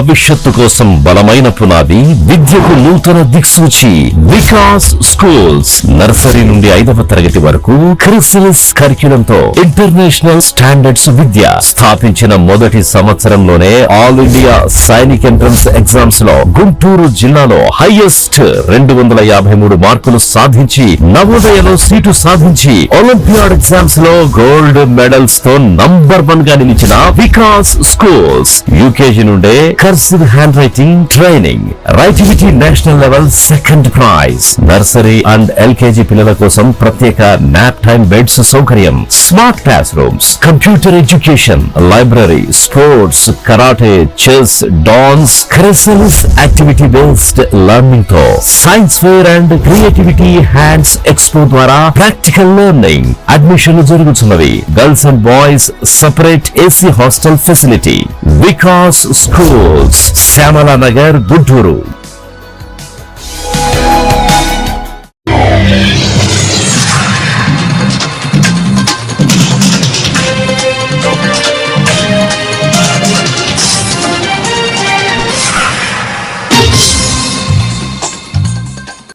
భవిష్యత్తు కోసం బలమైన పునాది, విద్యకు నూతన దిక్సూచి. వికాస్ స్కూల్స్ నర్సరీ నుండి 5వ తరగతి వరకు క్రిస్టల్స్ కరిక్యులంతో ఇంటర్నేషనల్ స్టాండర్డ్స్ విద్య. స్థాపించిన మొదటి సంవత్సరంలోనే all India Sainik entrance exams లో గుంటూరు జిల్లాలో హైయెస్ట్ 253 మార్కులు సాధించి, నవోదయలో సీటు సాధించి, ఒలింపియాడ్ ఎగ్జామ్స్ లో గోల్డ్ మెడల్స్ తో నంబర్ 1 గా నిలిచిన వికాస్ స్కూల్స్. యూకేజీ నుండే కర్సివ్ హ్యాండ్ రైటింగ్ ట్రైనింగ్, రైటివిటీ national level 2nd prize. Nursery and LKG పిల్లల కోసం ప్రత్యేక నాప్ టైమ్ బెడ్స్ సౌకర్యం, smart class rooms, computer education, library, sports, karate, chess, dance, crystals activity based learning తో science fair and creativity hands expo ద్వారా practical learning. అడ్మిషన్లు జరుగుతున్నవి. Girls and boys separate AC hostel facility. Vikas schools, Shyamala Nagar, Guntur.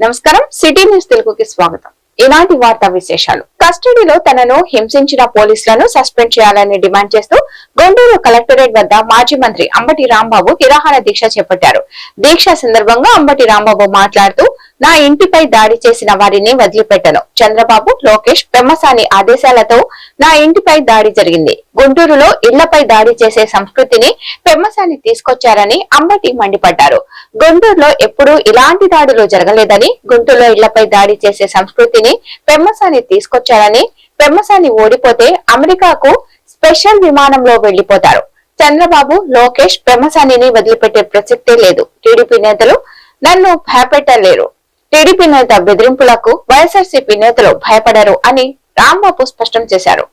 నమస్కారం, city news తెలుగుకి స్వాగతం. ఈనాటి వార్తా విశేషాలు. కస్టడీలో తనను హింసించిన పోలీసులను సస్పెండ్ చేయాలని డిమాండ్ చేస్తూ గుంటూరు కలెక్టరేట్ వద్ద మాజీ మంత్రి అంబటి రాంబాబు నిరాహార దీక్ష చేపట్టారు. దీక్ష సందర్భంగా అంబటి రాంబాబు మాట్లాడుతూ, నా ఇంటిపై దాడి చేసిన వారిని వదిలిపెట్టను. చంద్రబాబు, లోకేష్, పెమ్మసాని ఆదేశాలతో నా ఇంటిపై దాడి జరిగింది. గుంటూరులో ఇళ్లపై దాడి చేసే సంస్కృతిని పెమ్మసాని తీసుకొచ్చారని అంబటి మండిపడ్డారు. గుంటూరులో ఎప్పుడూ ఇలాంటి దాడులు జరగలేదని, గుంటూరులో ఇళ్లపై దాడి చేసే సంస్కృతిని పెమ్మసాని తీసుకొచ్చారని, పెమ్మసాని ఓడిపోతే అమెరికాకు స్పెషల్ విమానంలో వెళ్లిపోతారు. చంద్రబాబు, లోకేష్ పెమ్మసానిని వదిలిపెట్టే ప్రసక్తే లేదు. టీడీపీ నేతలు నన్ను భయపెట్టలేరు. టీడీపీ నేత బెదిరింపులకు వైఎస్ఆర్సీపీ నేతలు భయపడరు అని రాంబాబు స్పష్టం చేశారు.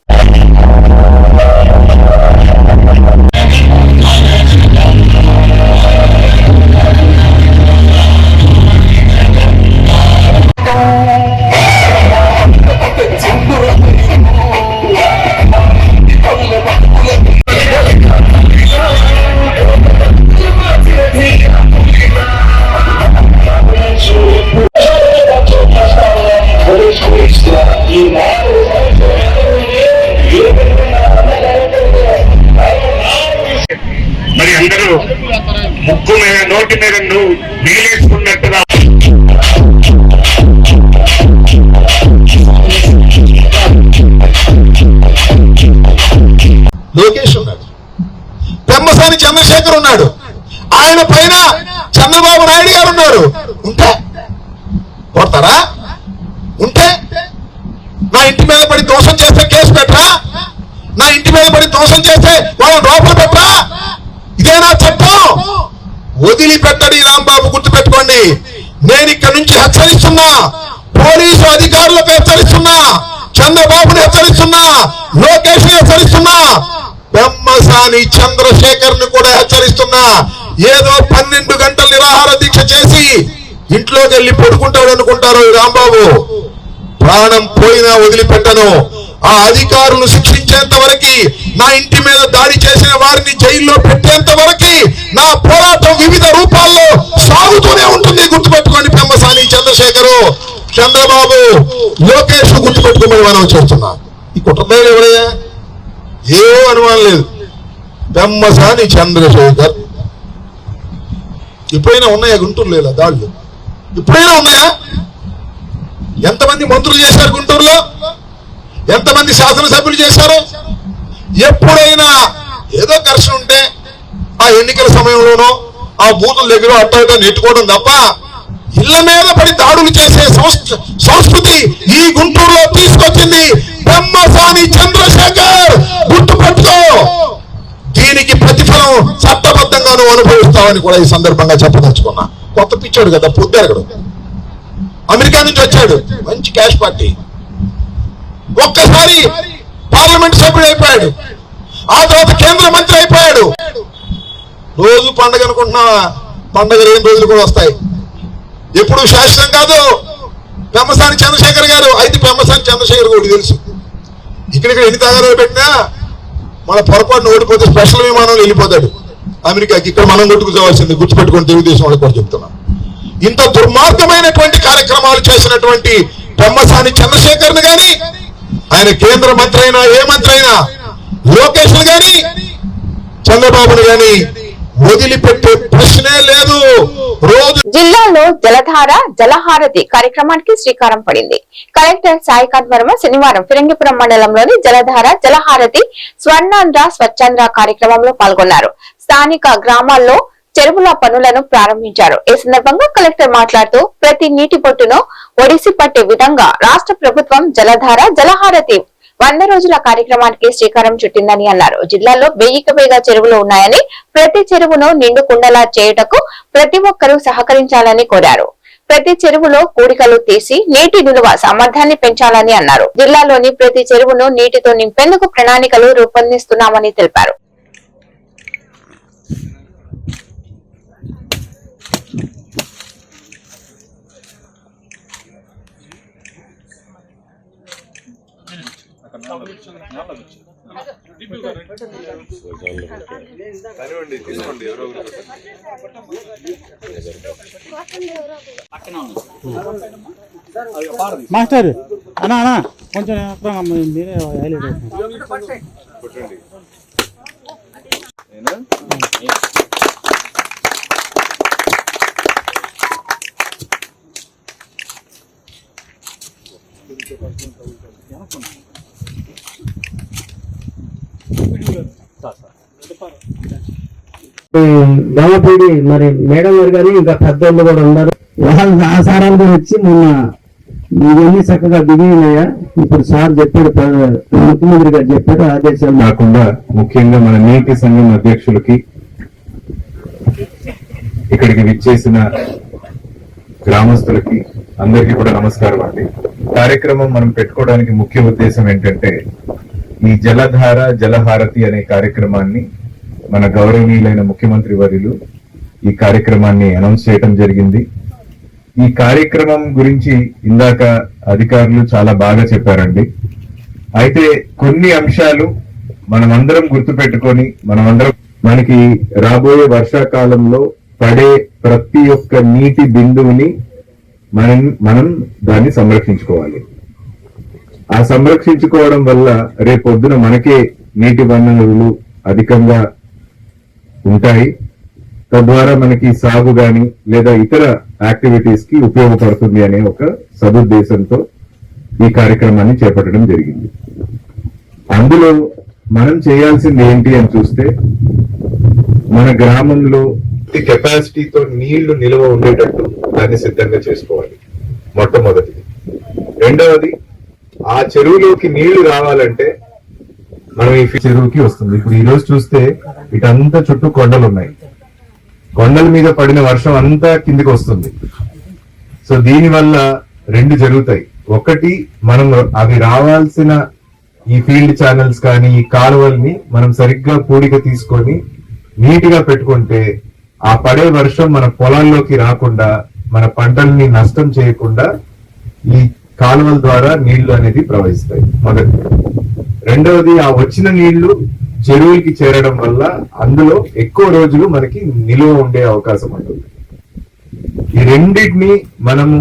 మరి అందరూ ముక్కు మీద నోటి మీద నువ్వు నీలేసుకున్నట్టుగా లోకేష్ ఉన్నాడు, పెమ్మసాని చంద్రశేఖర్ ఉన్నాడు, ఆయన పైన చంద్రబాబు నాయుడు గారు ఉన్నారు. ఉంటే కొడతారా? ఉంటే నా ఇంటి మీద పడి దోషం చేస్తే కేసు పెట్టరా? నా ఇంటి మీద పడి దోషం చేస్తే వాళ్ళని లోపల పెట్టరా? ఇదేనా చట్టం? వదిలిపెట్టడి రాంబాబు, గుర్తుపెట్టుకోండి. నేను ఇక్కడ నుంచి హెచ్చరిస్తున్నా, పోలీసు అధికారులకు హెచ్చరిస్తున్నా, చంద్రబాబుని హెచ్చరిస్తున్నా, లోకేష్ ని హెచ్చరిస్తున్నా, పెమ్మసాని చంద్రశేఖర్ ను కూడా హెచ్చరిస్తున్నా. ఏదో 12 గంటలు నిరాహార దీక్ష చేసి ఇంట్లోకి వెళ్ళి పడుకుంటాడు అనుకుంటారు ఈ రాంబాబు. ప్రాణం పోయినా వదిలిపెట్టను. ఆ అధికారులు శిక్షించేంత వరకు, నా ఇంటి మీద దాడి చేసిన వారిని జైల్లో పెట్టేంత వరకు నా పోరాటం వివిధ రూపాల్లో సాగుతూనే ఉంటుంది. గుర్తుపెట్టుకోండి. పెమ్మసాని చంద్రశేఖరు, చంద్రబాబు, లోకేష్ గుర్తుపెట్టుకోమని మనం చేస్తున్నా. ఈ కుటుంబాలు ఎవరయ్యా? ఏ అనుమానం లేదు. పెమ్మసాని చంద్రశేఖర్. ఎప్పుడైనా ఉన్నాయా గుంటూరులో ఇలా దాడులు? ఎప్పుడైనా ఉన్నాయా? ఎంతమంది మంత్రులు చేశారు గుంటూరులో? ఎంతమంది శాసనసభ్యులు చేశారు? ఎప్పుడైనా ఏదో ఘర్షణ ఉంటే ఆ ఎన్నికల సమయంలోనో ఆ బూతుల దగ్గర అట్టో ఇటో నెట్టుకోవడం తప్ప ఇళ్ల మీద పడి దాడులు చేసే సంస్కృతి ఈ గుంటూరులో తీసుకొచ్చింది పెమ్మసాని చంద్రశేఖర్. గుర్తుపెట్టుకో. దీనికి ప్రతిఫలం చట్టబద్ధంగా నువ్వు అనుభవిస్తావని కూడా ఈ సందర్భంగా చెప్పదలుచుకున్నా. కొత్త పిచ్చాడు కదా, పొద్దురగడు. అమెరికా నుంచి వచ్చాడు, మంచి క్యాష్ పార్టీ. ఒక్కసారి పార్లమెంట్ సభ్యుడు అయిపోయాడు, ఆ తర్వాత కేంద్ర మంత్రి అయిపోయాడు. రోజు పండగ అనుకుంటున్నావా? పండగ 2 రోజులు కూడా వస్తాయి. ఎప్పుడు శాశ్వతం కాదు. పెమ్మసాని చంద్రశేఖర్ గారు అయితే పెమ్మసాని చంద్రశేఖర్ కూడా తెలుసు. ఇక్కడ ఎన్ని తగాదాలు పెట్టినా మన పొరపాటును ఓడిపోతే స్పెషల్ విమానంలో వెళ్ళిపోతాడు. అమెరికాకి, ఇక్కడ మనం కొట్టుకుపోవాల్సింది గుర్తుపెట్టుకుని తెలుగుదేశం వాళ్ళకి కూడా చెప్తున్నాం. ఇంత దుర్మార్గమైనటువంటి కార్యక్రమాలు చేసినటువంటి పెమ్మసాని చంద్రశేఖర్ని గాని, ఆయన కేంద్ర మంత్రి అయినా ఏ మంత్రి అయినా, లోకేష్ గాని చంద్రబాబుని గాని వదిలిపెట్టే ప్రశ్నే లేదు. రోజు జిల్లాలో జలధార జలహారతి కార్యక్రమానికి శ్రీకారం పడింది. కలెక్టర్ సాయికాంత్ వర్మ శనివారం ఫిరంగిపురం మండలంలోని జలధార జలహారతి స్వర్ణాంధ్ర స్వచ్ఛాంధ్ర కార్యక్రమంలో పాల్గొన్నారు. స్థానిక గ్రామాల్లో చెరువుల పనులను ప్రారంభించారు. ఈ సందర్భంగా కలెక్టర్ మాట్లాడుతూ ప్రతి నీటి బొట్టును ఒడిసి పట్టే విధంగా రాష్ట్ర ప్రభుత్వం జలధార జలహారతి 100 రోజుల కార్యక్రమానికి శ్రీకారం చుట్టిందని అన్నారు. జిల్లాలో 1000కి పైగా చెరువులు ఉన్నాయని, ప్రతి చెరువును నిండు కుండలా చేయుటకు ప్రతి ఒక్కరూ సహకరించాలని కోరారు. ప్రతి చెరువులో కూడికలు తీసి నీటి నిలువ సామర్థ్యాన్ని పెంచాలని అన్నారు. జిల్లాలోని ప్రతి చెరువును నీటితో నింపేందుకు ప్రణాళికలు రూపొందిస్తున్నామని తెలిపారు. మాస్టర్ అన్నా అన్నా కొంచెం మీరే హైలైట్ దోమపీడి మరి మేడం గారు కానీ ఇంకా పెద్దోళ్ళు కూడా ఉన్నారు. వాళ్ళ ఆసారాలు కూడా వచ్చి మొన్న ఇవన్నీ చక్కగా దిగినాయా. ఇప్పుడు సార్ చెప్పాడు, ముఖ్యమంత్రి గారు చెప్పాడు, ఆదేశాలు కాకుండా ముఖ్యంగా మన నీటి సంఘం అధ్యక్షులకి, ఇక్కడికి విచ్చేసిన గ్రామస్తులకి అందరికీ కూడా నమస్కారం అండి. కార్యక్రమం మనం పెట్టుకోవడానికి ముఖ్య ఉద్దేశం ఏంటంటే, ఈ జలధార జలహారతి అనే కార్యక్రమాన్ని మన గౌరవనీయులైన ముఖ్యమంత్రి వర్యులు ఈ కార్యక్రమాన్ని అనౌన్స్ చేయడం జరిగింది. ఈ కార్యక్రమం గురించి ఇందాక అధికారులు చాలా బాగా చెప్పారండి. అయితే కొన్ని అంశాలు మనమందరం గుర్తుపెట్టుకొని మనకి రాబోయే వర్షాకాలంలో పడే ప్రతి ఒక్క నీటి బిందువుని మనం దాన్ని సంరక్షించుకోవాలి. ఆ సంరక్షించుకోవడం వల్ల రేపొద్దున మనకే నీటి వనరులు అధికంగా ఉంటాయి. తద్వారా మనకి సాగు గాని లేదా ఇతర యాక్టివిటీస్ కి ఉపయోగపడుతుంది అనే ఒక సదుద్దేశంతో ఈ కార్యక్రమాన్ని చేపట్టడం జరిగింది. అందులో మనం చేయాల్సింది ఏంటి అని చూస్తే, మన గ్రామంలో కెపాసిటీతో నీళ్లు నిల్వ ఉండేటట్టు దాన్ని సిద్ధంగా చేసుకోవాలి మొట్టమొదటిది. రెండవది, ఆ చెరువులోకి నీళ్లు రావాలంటే మనం ఈ చెరువుకి వస్తుంది. ఇప్పుడు ఈ రోజు చూస్తే ఇటంతా చుట్టూ కొండలు ఉన్నాయి. కొండల మీద పడిన వర్షం అంతా కిందికి వస్తుంది. సో దీని వల్ల రెండు జరుగుతాయి. ఒకటి, మనం అవి రావాల్సిన ఈ ఫీల్డ్ ఛానల్స్ కానీ ఈ కాలువల్ని మనం సరిగ్గా పూడిక తీసుకొని నీట్ గా పెట్టుకుంటే ఆ పడే వర్షం మన పొలాల్లోకి రాకుండా, మన పంటల్ని నష్టం చేయకుండా ఈ కాలువల ద్వారా నీళ్లు అనేది ప్రవహిస్తాయి. మొదటి. రెండవది, ఆ వచ్చిన నీళ్లు చెరువులకి చేరడం వల్ల అందులో ఎక్కువ రోజులు మనకి నిలువ ఉండే అవకాశం ఉంటుంది. ఈ రెండింటిని మనము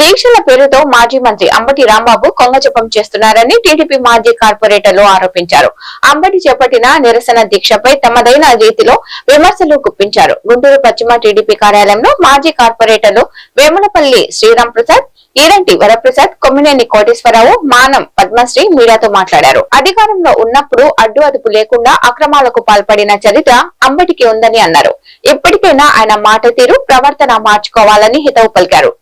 దీక్షల పేరుతో మాజీ మంత్రి అంబటి రాంబాబు కొంగజపం చేస్తున్నారని టీడీపీ మాజీ కార్పొరేటర్లు ఆరోపించారు. అంబటి చేపట్టిన నిరసన దీక్షపై తమదైన రీతిలో విమర్శలు గుప్పించారు. గుంటూరు పశ్చిమ టీడీపీ కార్యాలయంలో మాజీ కార్పొరేటర్లు వేములపల్లి శ్రీరామ్ ప్రసాద్, ఈరంటి వరప్రసాద్, కొమ్మినేని కోటేశ్వరరావు, మానం పద్మశ్రీ మీడియాతో మాట్లాడారు. అధికారంలో ఉన్నప్పుడు అడ్డు అదుపు లేకుండా అక్రమాలకు పాల్పడిన చరిత్ర అంబటికి ఉందని అన్నారు. ఇప్పటికైనా ఆయన మాట తీరు, ప్రవర్తన మార్చుకోవాలని హితవు పలికారు.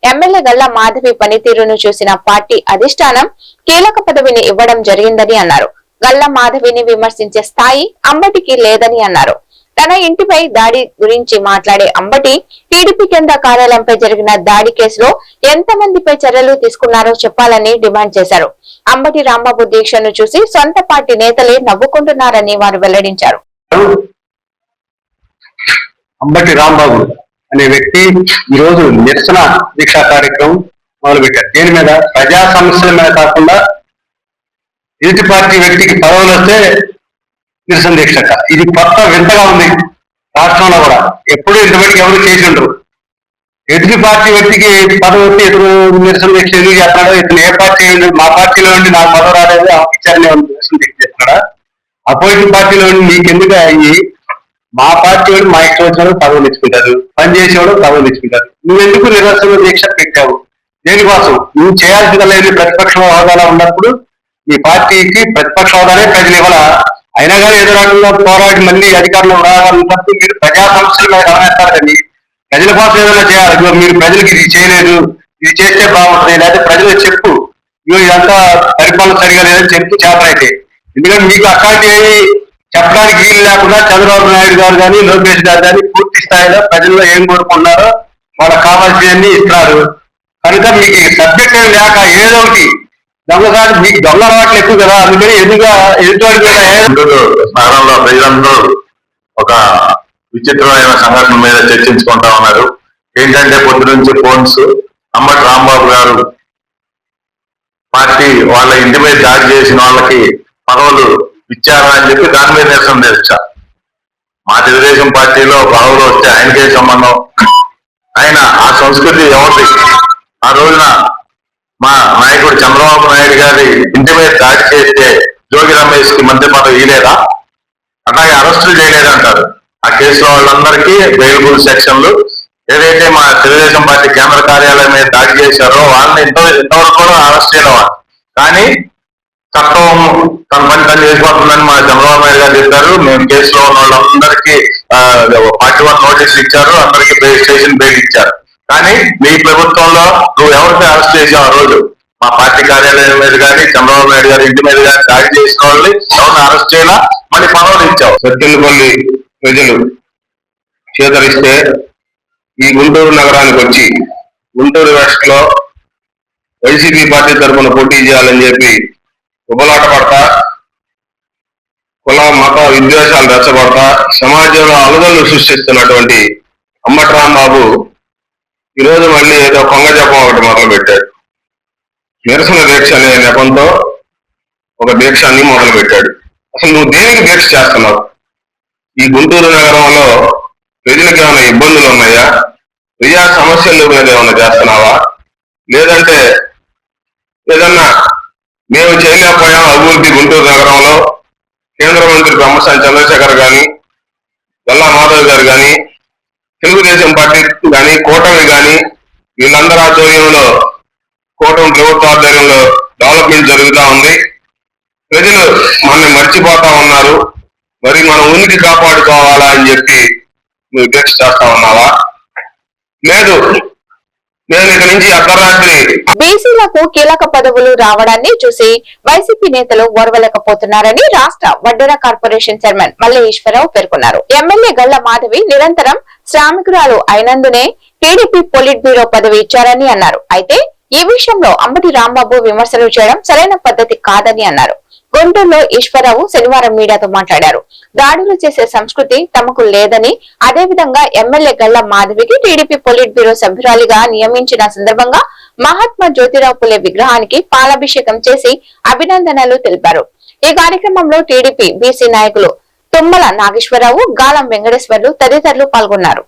ఎమ్మెల్యే గల్లా మాధవి పనితీరును చూసిన పార్టీ అధిష్టానం కీలక పదవిని ఇవ్వడం జరిగిందని అన్నారు. గల్లా మాధవిని విమర్శించే స్థాయి అంబటికి లేదని అన్నారు. తన ఇంటిపై దాడి గురించి మాట్లాడే అంబటి టీడీపీ కేంద్ర కార్యాలయంపై జరిగిన దాడి కేసులో ఎంతమందిపై చర్యలు తీసుకున్నారో చెప్పాలని డిమాండ్ చేశారు. అంబటి రాంబాబు దీక్షను చూసి సొంత పార్టీ నేతలే నవ్వుకుంటున్నారని వారు వెల్లడించారు. అంబటి రాంబాబు అనే వ్యక్తి ఈ రోజు నిరసన దీక్షా కార్యక్రమం మొదలుపెట్టారు. దేని మీద? ప్రజా సమస్యల మీద కాకుండా ఎదుటి పార్టీ వ్యక్తికి పదవులు వస్తే నిరసన దీక్ష. ఇది కొత్త వింతగా ఉంది. రాష్ట్రంలో కూడా ఎప్పుడు ఇంతవరకు ఎవరు చేసి ఉండరు. ఎదుటి పార్టీ వ్యక్తికి పదవి వచ్చి ఎదురు నిరసన దీక్ష ఎందుకు చేస్తున్నాడు? ఇతను ఏ పార్టీ మా పార్టీలో ఉండి నాకు పదవి రాలేదు ఇచ్చారని నిరసన దీక్ష చేస్తున్నాడా? అపోజిషన్ పార్టీలో ఉండి నీకెందుకు అయ్యి మా పార్టీ వాళ్ళు మా ఇష్టం వచ్చిన పదవులు తెచ్చుకుంటారు, పనిచేసేవాడు పదవులు తెచ్చుకుంటారు. నువ్వెందుకు నిరసన దీక్ష పెట్టావు? దేనికోసం? నువ్వు చేయాల్సిన లేదు ప్రతిపక్ష హోదాలో ఉన్నప్పుడు మీ పార్టీకి ప్రతిపక్ష హోదానే ప్రజలు ఇవ్వాల. అయినా కానీ ఏదో రకంగా పోరాడి మళ్ళీ అధికారంలో రావాలన్నప్పుడు మీరు ప్రజా సమస్యలు మీద గమనిస్తారు కానీ ప్రజల కోసం ఏదైనా చేయాలి. మీరు ప్రజలకు ఇది చేయలేదు, ఇది చేస్తే బాగుంటుంది, లేకపోతే ప్రజలు చెప్పు ఇదంతా పరిపాలన సరిగా లేదని చెప్తూ చేతనైతే. ఎందుకంటే మీకు అట్లాంటి చెప్పడానికి వీలు లేకుండా చంద్రబాబు నాయుడు గారు కానీ లోకేష్ గారు కానీ పూర్తి స్థాయిలో ప్రజల్లో ఏం కోరుకున్నారో వాళ్ళకి కావాల్సినవన్నీ ఇస్తున్నారు. కనుక మీకు సబ్జెక్ట్ ఏం లేక ఏదో ఒకటి దొంగసారి మీకు దొంగ అలవాట్లు ఎక్కువ కదా, అందుకని ఎదుటివాడి మీద స్థానంలో ప్రజలందరూ ఒక విచిత్రమైన సంఘటన మీద చర్చించుకుంటా ఉన్నారు. ఏంటంటే పొద్దు నుంచి ఫోన్స్ అంబటి రాంబాబు గారు పార్టీ వాళ్ళ ఇంటి మీద దాడి చేసిన వాళ్ళకి పదవులు ఇచ్చారా అని చెప్పి దాని మీద నిరసన తెచ్చారు. మా తెలుగుదేశం పార్టీలో పదవులు వస్తే ఆయనకే సంబంధం. ఆయన ఆ సంస్కృతి ఎవరి ఆ రోజున మా నాయకుడు చంద్రబాబు నాయుడు గారి ఇంటి మీద దాడి చేస్తే జోగి రమేష్ కి మంత్రి పదవి ఇవ్వలేదా? అట్లాగే అరెస్టులు చేయలేదంటారు. ఆ కేసులో వాళ్ళందరికీ బెయిలబుల్ సెక్షన్లు. ఏదైతే మా తెలుగుదేశం పార్టీ కేంద్ర కార్యాలయం మీద దాడి చేశారో వాళ్ళని ఇంతవరకు కూడా అరెస్ట్ చేయడం. కానీ చట్టం తన పని తను చేసిపోతుందని మా చంద్రబాబు నాయుడు గారు చెప్పారు. మేము కేసులో ఉన్న వాళ్ళందరికీ 41 నోటీసులు ఇచ్చారు, అందరికీ స్టేషన్ బెయిల్ ఇచ్చారు. కానీ మీ ప్రభుత్వంలో నువ్వు ఎవరిని అరెస్ట్ చేసావు? ఆ రోజు మా పార్టీ కార్యాలయం మీద కానీ చంద్రబాబు నాయుడు గారి ఇంటి మీద కానీ దాడి చేసిన వాళ్ళని ఎవరిని అరెస్ట్ చేయాలా, మళ్ళీ పదవులు ఇచ్చావు. సత్యనపల్లి ప్రజలు చేతరిస్తే ఈ గుంటూరు నగరానికి వచ్చి గుంటూరు వెస్ట్ లో వైసీపీ పార్టీ తరఫున పోటీ చేయాలని చెప్పి ఉబలాట పడతా, కుల మత విద్వేషాలు రెచ్చగొడతా సమాజంలో అలగలు సృష్టిస్తున్నటువంటి అంబటి రాంబాబు ఈరోజు మళ్ళీ ఏదో కొంగ జపం ఒకటి మొదలు పెట్టాడు. నిరసన దీక్ష అనే నెపంతో ఒక దీక్షాన్ని మొదలు పెట్టాడు. అసలు నువ్వు దేనికి దీక్ష చేస్తున్నావు? ఈ గుంటూరు నగరంలో ప్రజలకు ఏమైనా ఇబ్బందులు ఉన్నాయా? ప్రజా సమస్యల మీద ఏమైనా చేస్తున్నావా? లేదంటే ఏదన్నా మేము చేయలేకపోయాం అభివృద్ధి గుంటూరు నగరంలో కేంద్ర మంత్రి బ్రహ్మసాని చంద్రశేఖర్ గాని గల్లా మాధవ్ గారు కానీ తెలుగుదేశం పార్టీ కానీ కూటమి కానీ వీళ్ళందరి ఆధ్వర్యంలో కూటమి ప్రభుత్వ ఆధ్వర్యంలో డెవలప్మెంట్ జరుగుతూ ఉంది. ప్రజలు మనల్ని మర్చిపోతా ఉన్నారు. మరి మనం ఉనికి కాపాడుకోవాలా అని చెప్పి నువ్వు దీక్ష చేస్తా ఉన్నావా? లేదు, నేను ఇక నుంచి అర్ధరాత్రి బీసీలకు కీలక పదవులు రావడాన్ని చూసి వైసీపీ నేతలు ఓర్వలేకపోతున్నారని రాష్ట్ర వడ్డెర కార్పొరేషన్ చైర్మన్ మల్లె ఈశ్వరరావు పేర్కొన్నారు. ఎమ్మెల్యే గళ్ల మాధవి నిరంతరం శ్రామికురాలు అయినందునే టీడీపీ పొలిట్ బ్యూరో పదవి ఇచ్చారని అన్నారు. అయితే ఈ విషయంలో అంబటి రాంబాబు విమర్శలు చేయడం సరైన పద్ధతి కాదని అన్నారు. గుంటూరులో ఈశ్వరరావు శనివారం మీడియాతో మాట్లాడారు. దాడులు చేసే సంస్కృతి తమకు లేదని, అదేవిధంగా MLA Galla మాధవికి TDP polit bureau సభ్యురాలిగా నియమించిన సందర్భంగా మహాత్మా జ్యోతిరావు పులే విగ్రహానికి పాలాభిషేకం చేసి అభినందనలు తెలిపారు. ఈ కార్యక్రమంలో టీడీపీ బీసీ నాయకులు తుమ్మల నాగేశ్వరరావు, గాలం వెంకటేశ్వర్లు తదితరులు పాల్గొన్నారు.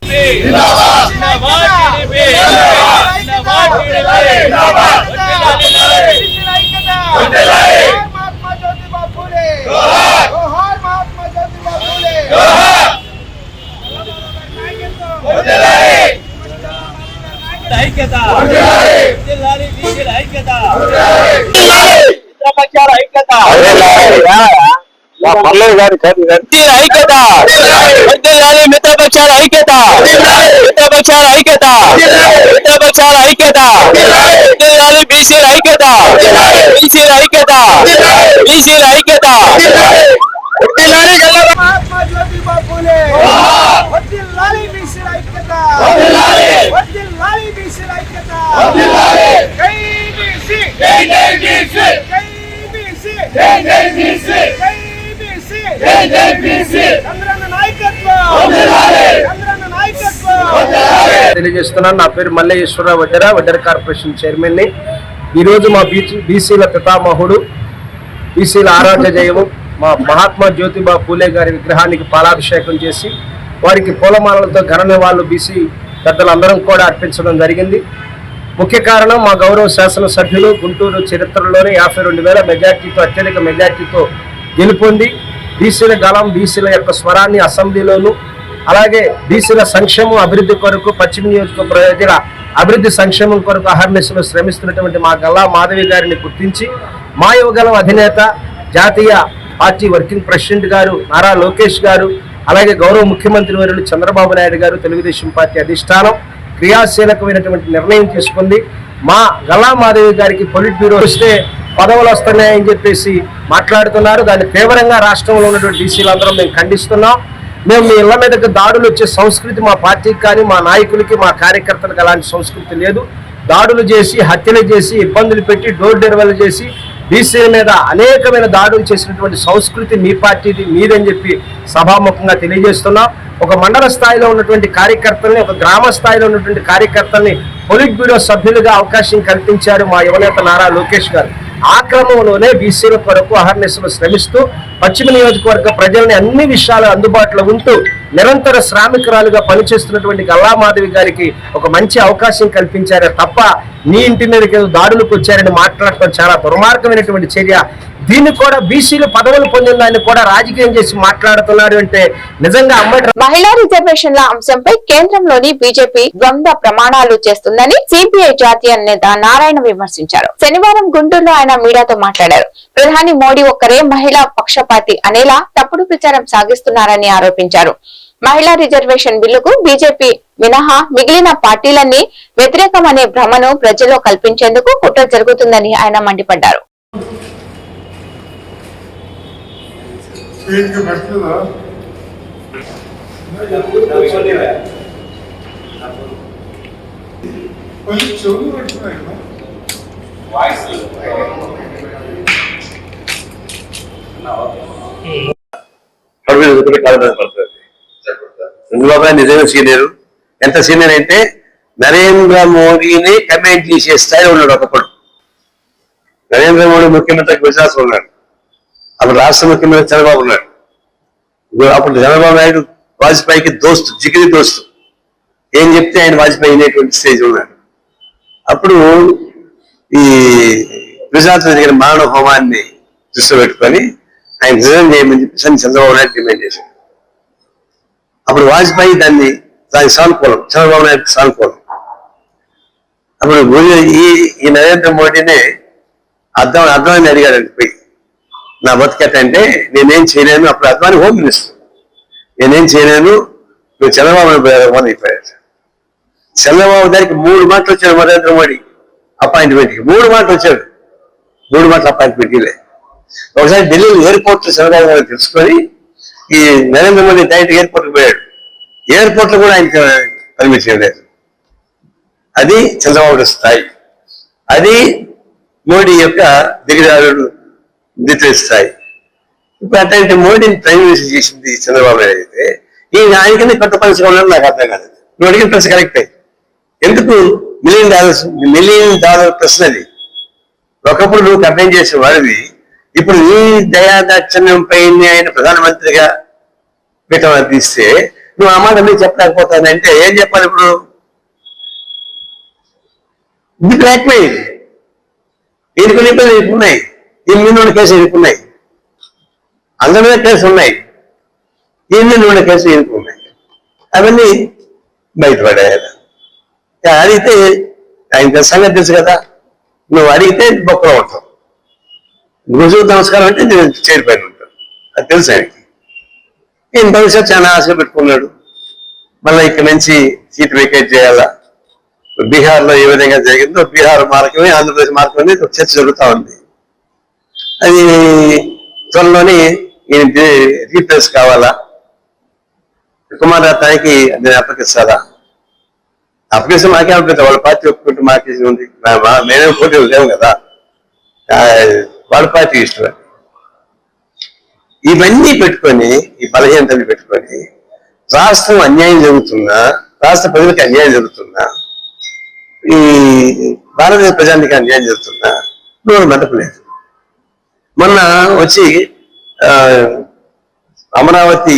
మిత్రపక్షాల ఐక్యత, మిత్రపక్షాల ఐక్యత, మిత్రపక్షాల ఐక్యత, బీసీల ఐక్యత, బీసీల ఐక్యత, బీసీల ఐక్యత. తెలియజేస్తున్నాను. నా పేరు మల్లె ఈశ్వరరావు, వడ్డెర కార్పొరేషన్ చైర్మన్ ని. ఈరోజు మా బీసీల పితామహుడు, బీసీల ఆరాధ్య జయము మా మహాత్మా జ్యోతిబా పూలే గారి విగ్రహానికి పాలాభిషేకం చేసి వారికి పూలమాలలతో ఘన నివాళులు బీసీ పెద్దలందరం కూడా అర్పించడం జరిగింది. ముఖ్య కారణం మా గౌరవ శాసనసభ్యులు గుంటూరు చరిత్రలోనే 52,000 మెజార్టీతో అత్యధిక మెజార్టీతో గెలుపొంది బీసీల గలం బీసీల యొక్క స్వరాన్ని అసెంబ్లీలోను అలాగే బీసీల సంక్షేమం అభివృద్ధి కొరకు పశ్చిమ నియోజకవర్గ ప్రజల అభివృద్ధి సంక్షేమం కొరకు అహర్నిశలు శ్రమిస్తున్నటువంటి మా గల్లా మాధవి గారిని గుర్తించి మా యువగలం అధినేత జాతీయ పార్టీ వర్కింగ్ ప్రెసిడెంట్ గారు నారా లోకేష్ గారు అలాగే గౌరవ ముఖ్యమంత్రి వర్యులు చంద్రబాబు నాయుడు గారు తెలుగుదేశం పార్టీ అధిష్టానం క్రియాశీలకమైనటువంటి నిర్ణయం తీసుకుంది. మా గల్లా మాధవి గారికి పొలిట్ బ్యూరో వస్తే పదవులు వస్తున్నాయని చెప్పేసి మాట్లాడుతున్నారు. దాన్ని తీవ్రంగా రాష్ట్రంలో ఉన్నటువంటి బీసీలందరం మేము ఖండిస్తున్నాం. మేము మీ ఇళ్ల మీదకి దాడులు వచ్చే సంస్కృతి మా పార్టీకి కానీ మా నాయకులకి మా కార్యకర్తలకు అలాంటి సంస్కృతి లేదు. దాడులు చేసి హత్యలు చేసి ఇబ్బందులు పెట్టి డోర్ డెలివరీ చేసి బీసీల మీద అనేకమైన దాడులు చేసినటువంటి సంస్కృతి మీ పార్టీది మీదని చెప్పి సభాముఖంగా తెలియజేస్తున్నాం. ఒక మండల స్థాయిలో ఉన్నటువంటి కార్యకర్తల్ని ఒక గ్రామ స్థాయిలో ఉన్నటువంటి కార్యకర్తల్ని పొలిట్ బ్యూరో సభ్యులుగా అవకాశం కల్పించారు మా యువనేత నారా లోకేష్ గారు. ఆ క్రమంలోనే బీసీల కొరకు అహర్నిశలు శ్రమిస్తూ పశ్చిమ నియోజకవర్గ ప్రజల్ని అన్ని విషయాలు అందుబాటులో ఉంటూ నిరంతర శ్రామికురాలుగా పనిచేస్తున్నటువంటి గల్లా మాధవి గారికి ఒక మంచి అవకాశం కల్పించారే తప్ప నీ ఇంటి మీదకి దాడులకు వచ్చారని మాట్లాడటం చాలా దుర్మార్గమైనటువంటి చర్య. దీన్ని కూడా బీసీలు పదవులు పొందిన దాన్ని కూడా రాజకీయం చేసి మాట్లాడుతున్నారు అంటే నిజంగా మహిళా రిజర్వేషన్ల అంశంపై కేంద్రంలోని బీజేపీ ద్వంద్వ ప్రమాణాలు చేస్తుందని సిపిఐ జాతీయ నేత నారాయణ విమర్శించారు. శనివారం గుంటూరులో ఆయన మీడియాతో మాట్లాడారు. ప్రధాని మోడీ ఒక్కరే మహిళా పక్షపాతి అనేలా తప్పుడు ప్రచారం సాగిస్తున్నారని ఆరోపించారు. మహిళా రిజర్వేషన్ బిల్లుకు బీజేపీ మినహా మిగిలిన పార్టీలన్నీ వ్యతిరేకమనే భ్రమను ప్రజల్లో కల్పించేందుకు కుట్ర జరుగుతుందని ఆయన మండిపడ్డారు. చంద్రబాబు నిజంగా సీనియర్. ఎంత సీనియర్ అంటే నరేంద్ర మోడీని కమెంట్ చేసే స్థాయిలో ఉన్నాడు ఒకప్పుడు. నరేంద్ర మోడీ ముఖ్యమంత్రికి విశ్వాసం ఉన్నాడు. అప్పుడు రాష్ట్ర ముఖ్యమంత్రి చంద్రబాబు ఉన్నాడు. అప్పుడు చంద్రబాబు నాయుడు వాజ్పేయికి దోస్తు, జిగిరి దోస్తు. ఏం చెప్తే ఆయన వాజ్పేయి అనేటువంటి స్టేజ్ ఉన్నాడు. అప్పుడు ఈ గుజరాత్ దగ్గర మానవ హోమాన్ని దృష్టిలో పెట్టుకొని ఆయన రిజైన్ చేయమని చెప్పేసి చంద్రబాబు నాయుడు డిమాండ్ చేశాడు. అప్పుడు వాజ్పేయి దానికి సానుకూలం, చంద్రబాబు నాయుడు సానుకూలం. అప్పుడు ఈ నరేంద్ర మోడీనే అర్థమని అడిగాడు పోయి, నా బతికట అంటే నేనేం చేయలేను. అప్పుడు అద్వాని హోమ్ మినిస్టర్, నేనేం చేయలేను, నువ్వు చంద్రబాబు అయిపోయాడు. చంద్రబాబు గారికి 3 మాటలు వచ్చాడు నరేంద్ర మోడీ అపాయింట్మెంట్కి. 3 మాటలు వచ్చాడు, 3 మాటలు అపాయింట్మెంట్ లే. ఒకసారి ఢిల్లీ ఎయిర్పోర్ట్ లో చంద్రబాబు గారు తెలుసుకొని ఈ నరేంద్ర మోడీ డైరెక్ట్ ఎయిర్పోర్ట్ కి పోయాడు. ఎయిర్పోర్ట్ లో కూడా ఆయనకి పర్మిషన్ లేదు. అది చంద్రబాబు స్థాయి, అది మోడీ యొక్క దిగజారుడు ద్వితీయ స్థాయి. ఇప్పుడు అట్లాంటి మోడీని ప్రైమ్ మినిస్టర్ చేసింది చంద్రబాబు నాయుడు అయితే ఈయన ఆయనకన్నా కొత్త పరిస్థితి ఉండడం నాకు అర్థం కాలేదు. నువ్వు అడిగిన ప్రశ్న కరెక్టే. ఎందుకు $1 మిలియన్ ప్రశ్న అది. ఒకప్పుడు నువ్వు కంప్లైంట్ చేసిన వాడివి, ఇప్పుడు నీ దయాదాక్షిణ్యంపై ఆయన ప్రధానమంత్రిగా పెట్టమని తీస్తే నువ్వు ఆ మాట మీకు చెప్పలేకపోతానంటే ఏం చెప్పాలి? ఇప్పుడు ఇది బ్లాక్మెయిల్. దీనికి ఇబ్బంది ఉన్నాయి, దీని మీద ఉన్న కేసులు ఇరుక్కున్నాయి, అందరి మీద కేసులు ఉన్నాయి, దీని మీద ఉన్న కేసులు ఇరుక్కున్నాయి. అవన్నీ బయటపడారు. అడిగితే ఆయన సంగతి తెలుసు కదా, నువ్వు అడిగితే బొక్కలో ఉంటావు. రోజు నమస్కారం అంటే నేను చేరిపోయిన ఉంటాను, అది తెలుసు ఆయనకి. ఈయన భవిష్యత్ చాలా ఆశగా పెట్టుకున్నాడు. మళ్ళీ ఇక్కడ నుంచి సీట్ వేకేట్ చేయాలా. బీహార్ లో ఏ విధంగా జరిగిందో బీహార్ మార్గమే ఆంధ్రప్రదేశ్ మార్గమే చర్చ జరుగుతూ ఉంది. అది త్వరలోనే ఈయన రీప్లేస్ కావాలా, కుమార్ రత్నానికి నేను అప్పగిస్తారా? అప్పగిస్తే మాకే అప్పగిస్తా, వాళ్ళ పార్టీ ఒప్పుకుంటే మాకే ఉంది, మేమే పోటీ లేవు కదా, వాళ్ళ పార్టీ ఇష్టం. ఇవన్నీ పెట్టుకొని, ఈ బలహీనతలు పెట్టుకొని రాష్ట్రం అన్యాయం జరుగుతున్నా, రాష్ట్ర ప్రజలకు అన్యాయం జరుగుతున్నా, ఈ భారతదేశ ప్రజానికి అన్యాయం జరుగుతున్నా నోరు మెదపలేదు. మొన్న వచ్చి అమరావతి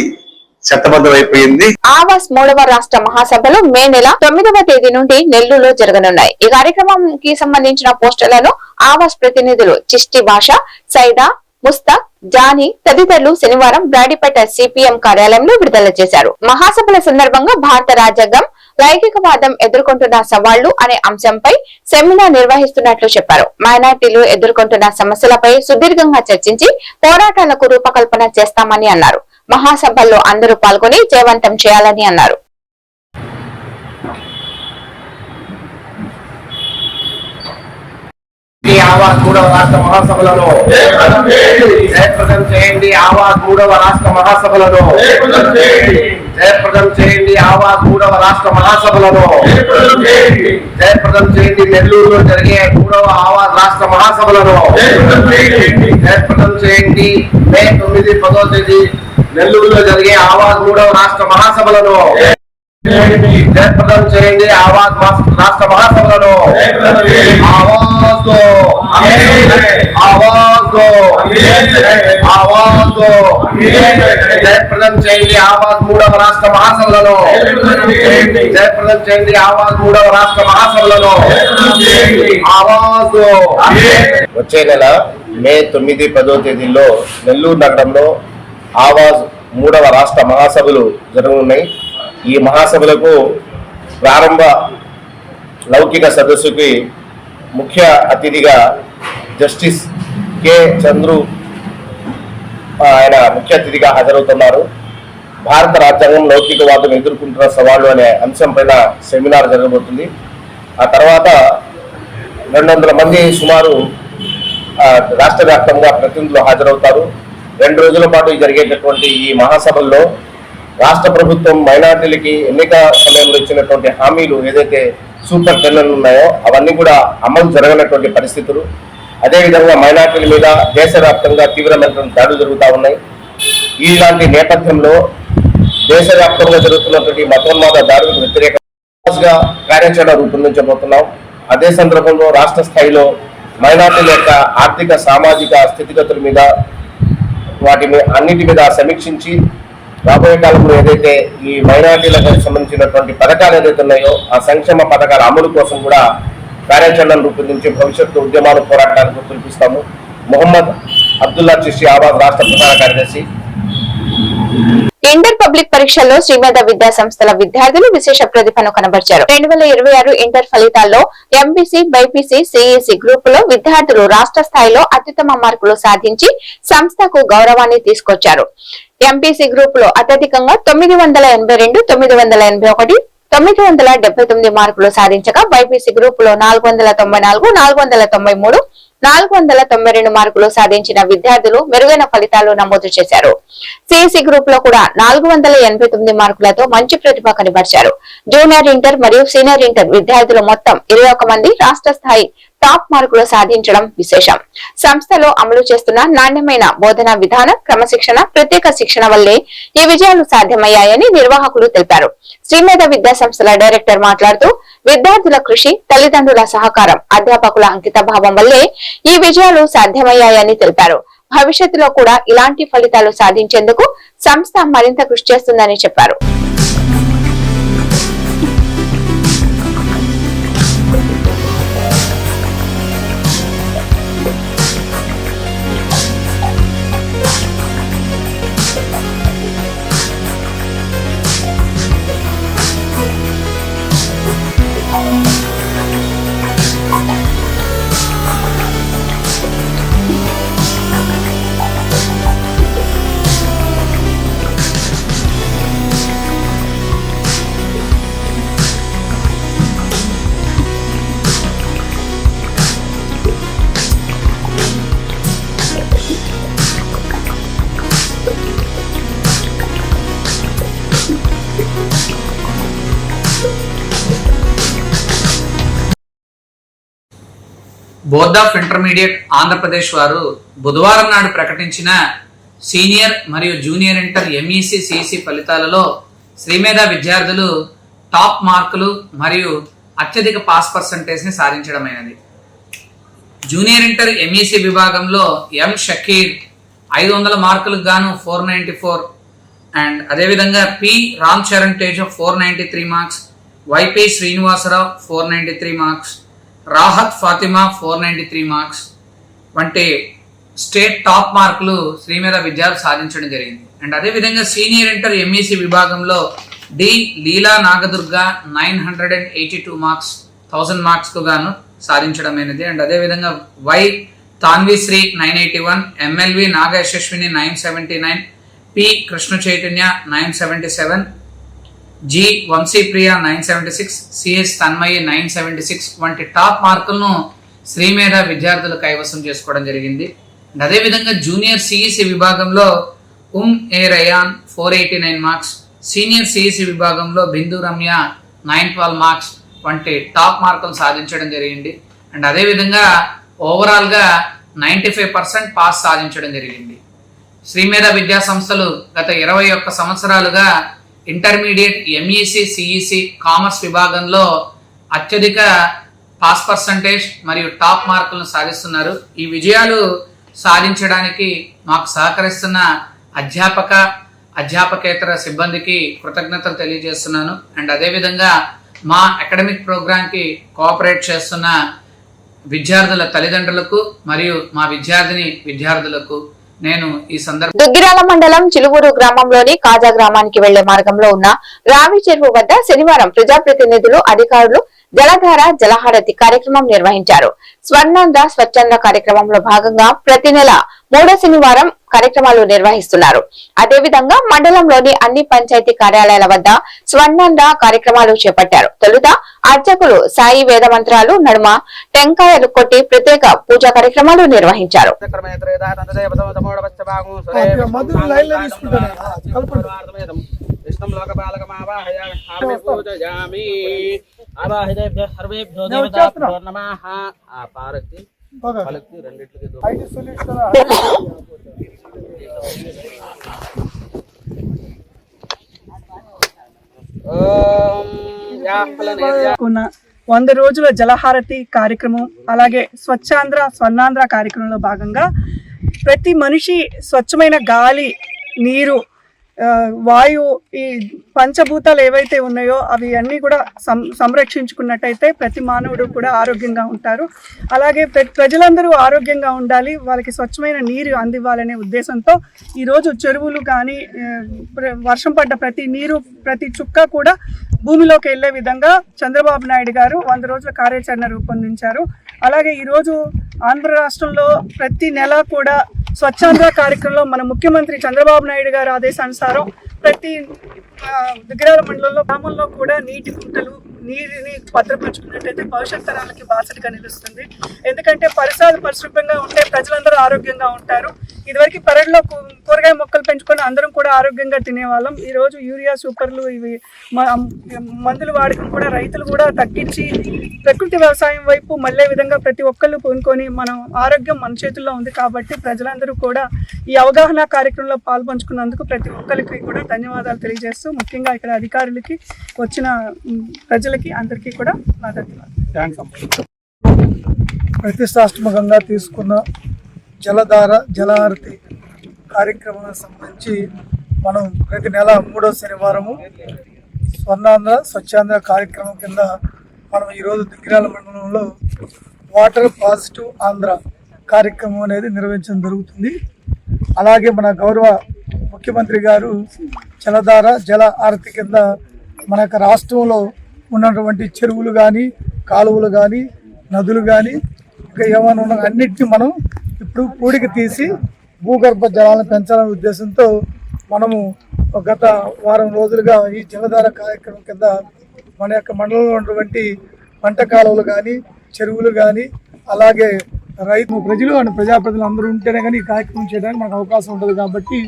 చట్టబద్ధమైపోయింది. ఆవాస్ 3వ రాష్ట్ర మహాసభలు మే నెల 9వ తేదీ నుండి నెల్లూరులో జరగనున్నాయి. ఈ కార్యక్రమానికి సంబంధించిన పోస్టర్లను ఆవాస్ ప్రతినిధులు చిష్టి భాష, సైదా, ముస్తాక్, జానీ తదితరులు శనివారం బ్రాడీపేట సిపిఎం కార్యాలయంలో విడుదల చేశారు. మహాసభల సందర్భంగా భారత రాజ్యాంగం, లైంగికవాదం ఎదుర్కొంటున్న సవాళ్లు అనే అంశంపై సెమినార్ నిర్వహిస్తున్నట్లు చెప్పారు. మైనార్టీలు ఎదుర్కొంటున్న సమస్యలపై సుదీర్ఘంగా చర్చించి పోరాటాలకు రూపకల్పన చేస్తామని అన్నారు. మహాసభల్లో అందరూ పాల్గొని జయవంతం చేయాలని అన్నారు. ఆవాస్ 3వ రాష్ట్ర మహాసభలను జయప్రదం చేయండి. ఆవాస్ 3వ రాష్ట్ర మహాసభలను జయప్రదం చేయండి. ఆవాస్ 3వ రాష్ట్ర మహాసభలను జయప్రదం చేయండి. నెల్లూరులో జరిగే 3వ ఆవాస్ రాష్ట్ర మహాసభలను జయప్రదం చేయండి. మే 9, 10వ తేదీ నెల్లూరులో జరిగే ఆవాస్ 3వ రాష్ట్ర మహాసభలను జయప్రదం చేయండి. ఆవాస్ రాష్ట్ర మహాసభలను జయప్రదం చేయండి. ఆవాస్ 3వ రాష్ట్ర మహాసభలను జయప్రదం చేయండి. ఆవాస్ 3వ రాష్ట్ర మహాసభలను వచ్చే నెల మే 9, 10వ తేదీల్లో నెల్లూరు నగరంలో ఆవాస్ 3వ రాష్ట్ర మహాసభలు జరగనున్నాయి. ఈ మహాసభలకు ప్రారంభ లౌకిక సదస్సుకి ముఖ్య అతిథిగా జస్టిస్ కె చంద్రు ఆయన ముఖ్య అతిథిగా హాజరవుతున్నారు. భారత రాజ్యాంగం, లౌకికవాదం ఎదుర్కొంటున్న సవాళ్లు అనే అంశం పైన సెమినార్ జరగబోతుంది. ఆ తర్వాత 200 మంది సుమారు రాష్ట్ర వ్యాప్తంగా ప్రతినిధులు హాజరవుతారు. 2 రోజుల పాటు జరిగేటటువంటి ఈ మహాసభల్లో రాష్ట్ర ప్రభుత్వం మైనార్టీలకి ఎన్నిక సమయంలో ఇచ్చినటువంటి హామీలు ఏదైతే సూపర్ 10 ఉన్నాయో అవన్నీ కూడా అమలు జరగనటువంటి పరిస్థితులు, అదేవిధంగా మైనార్టీల మీద దేశవ్యాప్తంగా తీవ్రమైనటువంటి దాడులు జరుగుతూ ఉన్నాయి. ఇలాంటి నేపథ్యంలో దేశవ్యాప్తంగా జరుగుతున్నటువంటి మతోన్మాద దాడులకు వ్యతిరేకంగా కార్యాచరణ రూపొందించబోతున్నాం. అదే సందర్భంలో రాష్ట్ర స్థాయిలో మైనార్టీల యొక్క ఆర్థిక, సామాజిక స్థితిగతుల మీద వాటి అన్నిటి మీద సమీక్షించి రాబోయే కాలంలో ఏదైతే ఈ మైనార్టీలకు సంబంధించినటువంటి పథకాలు ఏదైతే ఉన్నాయో ఆ సంక్షేమ పథకాల అమలు కోసం కూడా కార్యాచరణను రూపొందించి భవిష్యత్తు ఉద్యమాలు పోరాటాలకు పిలిపిస్తాము. మొహమ్మద్ అబ్దుల్లా చిష్టి, ఆవాస్ రాష్ట్ర ప్రధాన కార్యదర్శి. ఇంటర్ పబ్లిక్ పరీక్షల్లో శ్రీమేధ విద్యా సంస్థల విద్యార్థులు విశేష ప్రతిభను కనబర్చారు. 2026 ఇంటర్ ఫలితాల్లో ఎంపీసీ, బైపీసీ, సిఈసీ గ్రూపులో విద్యార్థులు రాష్ట్ర స్థాయిలో అత్యుత్తమ మార్కులు సాధించి సంస్థకు గౌరవాన్ని తీసుకొచ్చారు. ఎంపీసీ గ్రూప్ లో అత్యధికంగా 982, 981, 979 మార్కులు సాధించగా బైపీసీ గ్రూప్ లో 494, 493, 492 మార్కులు సాధించిన విద్యార్థులు మెరుగైన ఫలితాలు నమోదు చేశారు. సిఈసీ గ్రూప్ లో కూడా 489 మార్కులతో మంచి ప్రతిభ కనబర్చారు. జూనియర్ ఇంటర్ మరియు సీనియర్ ఇంటర్ విద్యార్థులు మొత్తం 21 మంది రాష్ట్ర స్థాయి టాప్ మార్కులు సాధించడం విశేషం. సంస్థలో అమలు చేస్తున్న నాణ్యమైన బోధనా విధానం, క్రమశిక్షణ, ప్రత్యేక శిక్షణ వల్లే ఈ విజయాలు సాధ్యమయ్యాయని నిర్వాహకులు తెలిపారు. శ్రీమేధ విద్యా సంస్థల డైరెక్టర్ మాట్లాడుతూ విద్యార్థుల కృషి, తల్లిదండ్రుల సహకారం, అధ్యాపకుల అంకిత భావం వల్లే ఈ విజయాలు సాధ్యమయ్యాయని తెలిపారు. భవిష్యత్తులో కూడా ఇలాంటి ఫలితాలు సాధించేందుకు సంస్థ మరింత కృషి చేస్తుందని చెప్పారు. బోర్డ్ ఆఫ్ ఇంటర్మీడియట్ ఆంధ్రప్రదేశ్ వారు బుధవారం నాడు ప్రకటించిన సీనియర్ మరియు జూనియర్ ఇంటర్ ఎంఈసీ, సిఈసీ ఫలితాలలో శ్రీమేధ విద్యార్థులు టాప్ మార్కులు మరియు అత్యధిక పాస్ పర్సంటేజ్ని సాధించడమైనది. జూనియర్ ఇంటర్ ఎంఈసీ విభాగంలో ఎం షకీర్ 500 మార్కులకు గాను 494. అండ్ అదేవిధంగా P Ram Charan Teja 493 marks, YP Srinivasarao 493 marks, Rahat Fatima 493 marks వంటి స్టేట్ టాప్ మార్కులు శ్రీమేధ విద్యార్థులు సాధించడం జరిగింది. అండ్ అదేవిధంగా సీనియర్ ఇంటర్ ఎంఈసి విభాగంలో D Leela Nagadurga 982 marks 1000 marks కు గాను సాధించడం అయినది. అండ్ అదేవిధంగా Y Tanvisri 981, MLV Naga Yashaswini 979, P Krishna Chaitanya 977, G Vamshipriya 976, CS Tanmayi 976 వంటి టాప్ మార్కులను శ్రీమేధ విద్యార్థులు కైవసం చేసుకోవడం జరిగింది. అదేవిధంగా జూనియర్ సిఈసి విభాగంలో ఏ రయాన్ 489 మార్క్స్, సీనియర్ సిఈసి విభాగంలో బిందు రమ్య 912 మార్క్స్ వంటి టాప్ మార్కులు సాధించడం జరిగింది. అండ్ అదేవిధంగా ఓవరాల్ గా 95% పాస్ సాధించడం జరిగింది. శ్రీమేధ విద్యా సంస్థలు గత 21 సంవత్సరాలుగా ఇంటర్మీడియట్ ఎంఈసి సిఈసి కామర్స్ విభాగంలో అత్యధిక పాస్ పర్సంటేజ్ మరియు టాప్ మార్కులను సాధిస్తున్నారు. ఈ విజయాలు సాధించడానికి మాకు సహకరిస్తున్న అధ్యాపకేతర సిబ్బందికి కృతజ్ఞతలు తెలియజేస్తున్నాను. అండ్ అదేవిధంగా మా అకాడమిక్ ప్రోగ్రామ్ కి కోఆపరేట్ చేస్తున్న విద్యార్థుల తల్లిదండ్రులకు మరియు మా విద్యార్థులకు నేను ఈ సందర్భంగా దుగ్గిరాల మండలం చిలువూరు గ్రామంలోని కాజా గ్రామానికి వెళ్లే మార్గంలో ఉన్న రావి చెరువు వద్ద శనివారం ప్రజాప్రతినిధులు, అధికారులు జలధార జలహారతి కార్యక్రమం నిర్వహించారు. స్వర్ణాంధ్ర స్వచ్ఛంద కార్యక్రమంలో భాగంగా ప్రతి నెల 3వ శనివారం కార్యక్రమాలు నిర్వహిస్తున్నారు. అదేవిధంగా మండలంలోని అన్ని పంచాయతీ కార్యాలయాల వద్ద స్వర్ణాంధ్ర కార్యక్రమాలు చేపట్టారు. తొలుత అర్చకులు సాయి వేద మంత్రాలు నడుమ టెంకాయలు కొట్టి ప్రత్యేక పూజా కార్యక్రమాలు నిర్వహించారు. ఉన్న 100 రోజుల జలహారతి కార్యక్రమం, అలాగే స్వర్ణాంధ్ర కార్యక్రమంలో భాగంగా ప్రతి మనిషి స్వచ్ఛమైన గాలి, నీరు, వాయువు, ఈ పంచభూతాలు ఏవైతే ఉన్నాయో అవి అన్నీ కూడా సంరక్షించుకున్నట్టయితే ప్రతి మానవుడు కూడా ఆరోగ్యంగా ఉంటారు. అలాగే ప్రజలందరూ ఆరోగ్యంగా ఉండాలి, వాళ్ళకి స్వచ్ఛమైన నీరు అందివ్వాలనే ఉద్దేశంతో ఈరోజు చెరువులు కానీ వర్షం పడ్డ ప్రతి నీరు, ప్రతి చుక్క కూడా భూమిలోకి వెళ్లే విధంగా చంద్రబాబు నాయుడు గారు 100 రోజుల కార్యాచరణ రూపొందించారు. అలాగే ఈరోజు ఆంధ్ర రాష్ట్రంలో ప్రతి నెల కూడా స్వచ్ఛాంధ్ర కార్యక్రమంలో మన ముఖ్యమంత్రి చంద్రబాబు నాయుడు గారి ఆదేశానుసారం ప్రతి దుగ్గిరాల మండలంలో గ్రామంలో కూడా నీటి కుంటలు, నీరుని భద్రపరుచుకున్నట్టయితే భవిష్యత్ తరాలకి బాసటగా నిలుస్తుంది. ఎందుకంటే పరిసరాలు పరిశుభ్రంగా ఉంటే ప్రజలందరూ ఆరోగ్యంగా ఉంటారు. ఇదివరకు పెరట్లో కూరగాయ మొక్కలు పెంచుకొని అందరం కూడా ఆరోగ్యంగా తినేవాళ్ళం. ఈరోజు యూరియా, సూపర్లు, ఇవి మందుల వాడకం కూడా రైతులు కూడా తగ్గించి ప్రకృతి వ్యవసాయం వైపు మళ్ళీ విధంగా ప్రతి ఒక్కళ్ళు పూనుకొని మనం ఆరోగ్యం మన చేతుల్లో ఉంది. కాబట్టి ప్రజలందరూ కూడా ఈ అవగాహన కార్యక్రమంలో పాల్పంచుకున్నందుకు ప్రతి ఒక్కరికి కూడా ధన్యవాదాలు తెలియజేస్తూ, ముఖ్యంగా ఇక్కడ అధికారులకి, వచ్చిన ప్రజలకి అందరికీ కూడా నా ధన్యవాదాలు. ప్రతిష్టాత్మకంగా తీసుకున్న జలధార జలహారతి కార్యక్రమానికి సంబంధించి మనం ప్రతి నెల 3వ శనివారము స్వర్ణాంధ్ర స్వచ్ఛాంధ్ర కార్యక్రమం కింద మనం ఈరోజు దుగ్గిరాల మండలంలో వాటర్ పాజిటివ్ ఆంధ్ర కార్యక్రమం అనేది నిర్వహించడం జరుగుతుంది. అలాగే మన గౌరవ ముఖ్యమంత్రి గారు జలధార జల హారతి కింద మన యొక్క రాష్ట్రంలో ఉన్నటువంటి చెరువులు కానీ, కాలువలు కానీ, నదులు కానీ, ఇంకా ఏమైనా ఉన్న అన్నిటినీ మనం ఇప్పుడు పూడికి తీసి భూగర్భ జలాలను పెంచాలనే ఉద్దేశంతో మనము గత వారం రోజులుగా ఈ జలధార కార్యక్రమం కింద మన యొక్క మండలంలో ఉన్నటువంటి పంట కాలువలు కానీ, చెరువులు కానీ, అలాగే ప్రజలు అండ్ ప్రజాప్రతినిధులు అందరూ ఉంటేనే కానీ ఈ కార్యక్రమం చేయడానికి మనకు అవకాశం ఉంటుంది. కాబట్టి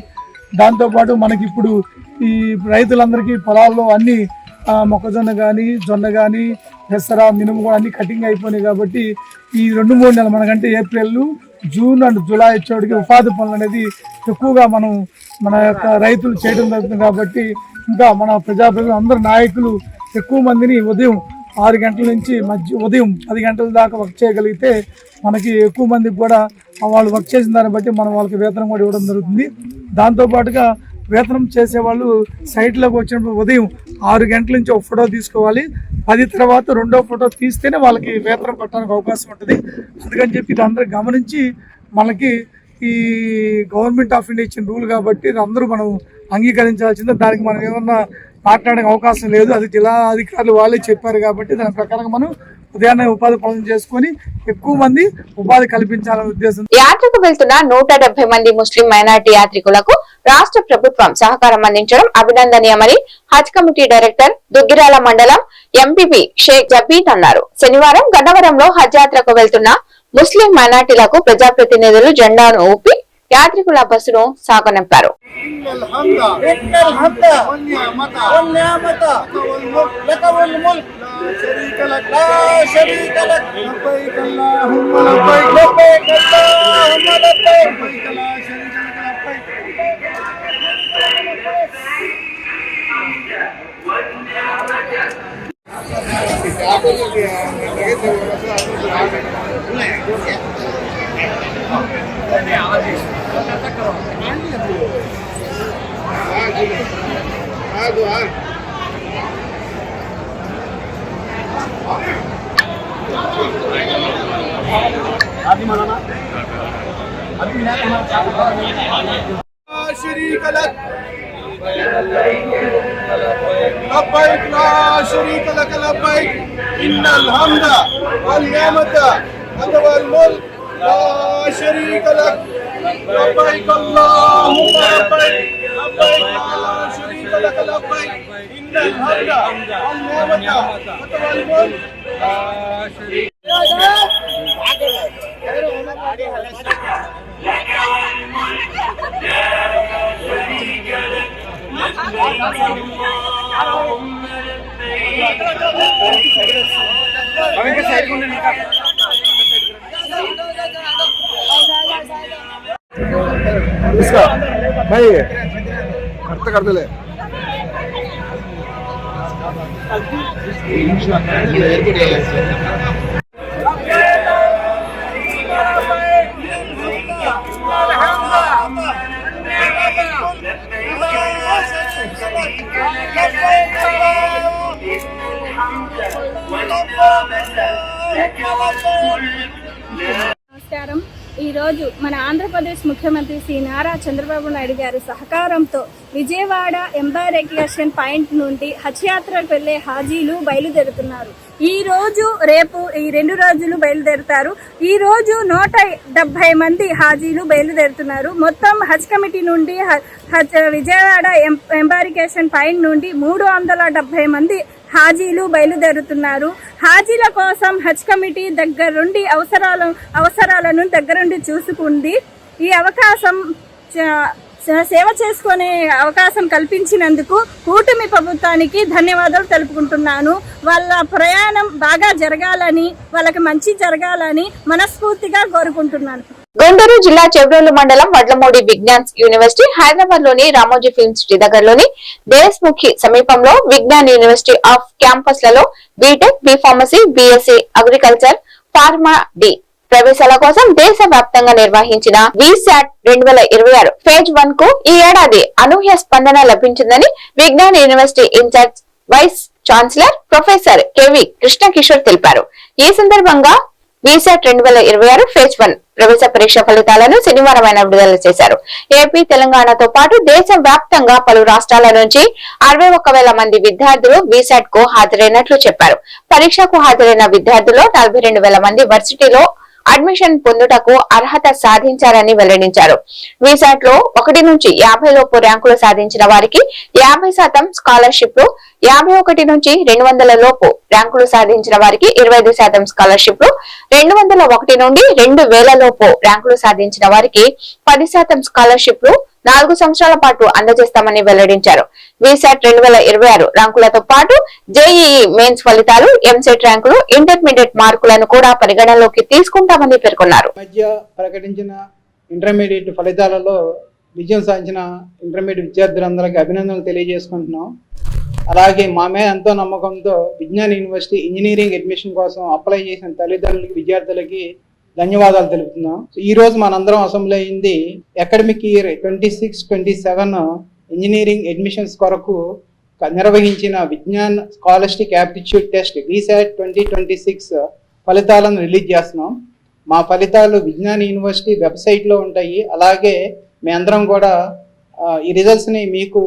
దాంతోపాటు మనకి ఇప్పుడు ఈ రైతులందరికీ పొలాల్లో అన్ని మొక్కజొన్న కానీ, జొన్న కానీ, పెసర, మినుము కూడా అన్ని కటింగ్ అయిపోయినాయి. కాబట్టి ఈ 2-3 నెలలు మనకంటే ఏప్రిల్, జూన్ అండ్ జూలై వచ్చేటికి ఉపాధి పనులు అనేది ఎక్కువగా మన యొక్క రైతులు చేయడం జరుగుతుంది. కాబట్టి ఇంకా మన ప్రజాప్రతినిధులు అందరు నాయకులు ఎక్కువ మందిని ఉదయం 6 గంటల నుంచి ఉదయం 10 గంటల దాకా వర్క్ చేయగలిగితే మనకి ఎక్కువ మందికి కూడా వాళ్ళు వర్క్ చేసిన దాన్ని బట్టి మనం వాళ్ళకి వేతనం కూడా ఇవ్వడం జరుగుతుంది. దాంతోపాటుగా వేతనం చేసేవాళ్ళు సైట్లోకి వచ్చినప్పుడు ఉదయం 6 గంటల నుంచి ఒక ఫోటో తీసుకోవాలి. 10 తర్వాత రెండో ఫోటో తీస్తేనే వాళ్ళకి వేతనం పెట్టడానికి అవకాశం ఉంటుంది. అందుకని చెప్పి ఇది అందరూ గమనించి మనకి ఈ గవర్నమెంట్ ఆఫ్ ఇండియా ఇచ్చిన రూల్ కాబట్టి అందరూ మనం అంగీకరించాల్సిందే. దానికి మనం ఏమన్నా మాట్లాడడానికి అవకాశం లేదు. అది జిల్లా అధికారులు వాళ్ళే చెప్పారు కాబట్టి దాని ప్రకారంగా మనం ఉదయాన్నే ఉపాధి పనులు చేసుకుని ఎక్కువ మంది ఉపాధి కల్పించాలనే ఉద్దేశం. యాత్రకు వెళ్తున్న 170 మంది ముస్లిం మైనార్టీ యాత్రికులకు రాష్ట్ర ప్రభుత్వం సహకారం అందించడం అభినందనీయమని హజ్ కమిటీ డైరెక్టర్ దుగ్గిరాల మండలం ఎంపీపీ షేక్ జబీద్ అన్నారు. శనివారం గన్నవరంలో హజ్ యాత్రకు వెళ్తున్న ముస్లిం మైనార్టీలకు ప్రజాప్రతినిధులు జెండాను ఊపి యాత్రికుల బస్సును సాగనంపారు. لبيك لا شريك لك لبيك إن الحمد والنعمة لك والملك لا شريك لك لبيك اللهم لبيك لبيك لا شريك لك لبيك إن الحمد والنعمة لك والملك لا شريك इसका भाई करते करते ले నమస్కారం. ఈరోజు మన ఆంధ్రప్రదేశ్ ముఖ్యమంత్రి శ్రీ నారా చంద్రబాబు నాయుడు గారి సహకారంతో విజయవాడ ఎంబారెకేషన్ పాయింట్ నుండి హజ్ యాత్రకు వెళ్లే హాజీలు బయలుదేరుతున్నారు. ఈ రోజు రేపు ఈ 2 రోజులు బయలుదేరుతారు. ఈ రోజు 170 మంది హాజీలు బయలుదేరుతున్నారు. మొత్తం హజ్ కమిటీ నుండి విజయవాడ ఎంబారికేషన్ పాయింట్ నుండి 370 మంది హాజీలు బయలుదేరుతున్నారు. హాజీల కోసం హజ్ కమిటీ దగ్గరుండి అవసరాలను దగ్గరుండి చూసుకుంది. ఈ అవకాశం సేవ చేసుకునే అవకాశం కల్పించినందుకు కూటమి ప్రభుత్వానికి ధన్యవాదాలు తెలుపుకుంటున్నాను. వాళ్ళ ప్రయాణం బాగా జరగాలని, వాళ్ళకి మంచి జరగాలని మనస్ఫూర్తిగా కోరుకుంటున్నాను. గుంటూరు జిల్లా చెబ్రోలు మండలం వడ్లమూడి విజ్ఞాన్ యూనివర్సిటీ, హైదరాబాద్ లోని రామోజీ ఫిల్మ్ సిటీ దగ్గరలోని దేశ్ముఖి సమీపంలో విజ్ఞాన్ యూనివర్సిటీ ఆఫ్ క్యాంపస్ లలో B Tech, B Pharmacy, B Sc agriculture, pharma D ప్రవేశాల కోసం దేశ వ్యాప్తంగా నిర్వహించిన వీసాట్ 2026 ఫేజ్ 1 కు ఈ ఏడాది అనూహ్య స్పందన లభించిందని Vignan university in-charge vice chancellor professor K V Krishna Kishore తెలిపారు. ఈ సందర్భంగా వీసాట్ 2026 ఫేజ్ 1 ప్రవేశ పరీక్ష ఫలితాలను శనివారం ఆయన విడుదల చేశారు. ఏపీ, తెలంగాణతో పాటు దేశ వ్యాప్తంగా పలు రాష్ట్రాల నుంచి 61,000 మంది విద్యార్థులు వీసాట్ కు హాజరైనట్లు చెప్పారు. పరీక్షకు హాజరైన విద్యార్థుల్లో 42,000 మంది వర్సిటీలో అడ్మిషన్ పొందుటకు అర్హత సాధించారని వెల్లడించారు. వీసాట్ లో 1 నుంచి 50 లోపు ర్యాంకులు సాధించిన వారికి 50% స్కాలర్షిప్లు, 51 నుంచి 200 లోపు ర్యాంకులు సాధించిన వారికి 25% స్కాలర్షిప్లు, 201 నుండి 2000 లోపు ర్యాంకులు సాధించిన వారికి 10% స్కాలర్షిప్లు 4 సంవత్సరాల పాటు అందజేస్తామని వెల్లడించారు. వీసాట్ 2026 ర్యాంకులతో పాటు జేఈఈ మెయిన్స్ ఫలితాలు, ఎంసెట్ ర్యాంకులు, ఇంటర్మీడియట్ మార్కులను కూడా పరిగణలోకి తీసుకుంటామని పేర్కొన్నారు. మధ్య ప్రకటించిన ఇంటర్మీడియట్ ఫలితాలలో విజయం సాధించిన ఇంటర్మీడియట్ విద్యార్థులందరికీ అభినందనలు తెలియజేసుకుంటున్నాం. అలాగే మా మీద ఎంతో నమ్మకంతో విజ్ఞాన్ యూనివర్సిటీ ఇంజనీరింగ్ అడ్మిషన్ కోసం అప్లై చేసిన తల్లిదండ్రులకి, విద్యార్థులకి ధన్యవాదాలు తెలుపుతున్నాం. ఈ రోజు మనందరం అసెంబ్లీ అయింది అకాడమిక్ ఇయర్ 26-27 ఇంజనీరింగ్ అడ్మిషన్స్ కొరకు నిర్వహించిన Vignan scholarship aptitude test VSAT 2026 ఫలితాలను రిలీజ్ చేస్తున్నాం. మా ఫలితాలు విజ్ఞాన్ యూనివర్సిటీ వెబ్సైట్లో ఉంటాయి. అలాగే మీ అందరం కూడా ఈ రిజల్ట్స్ని మీకు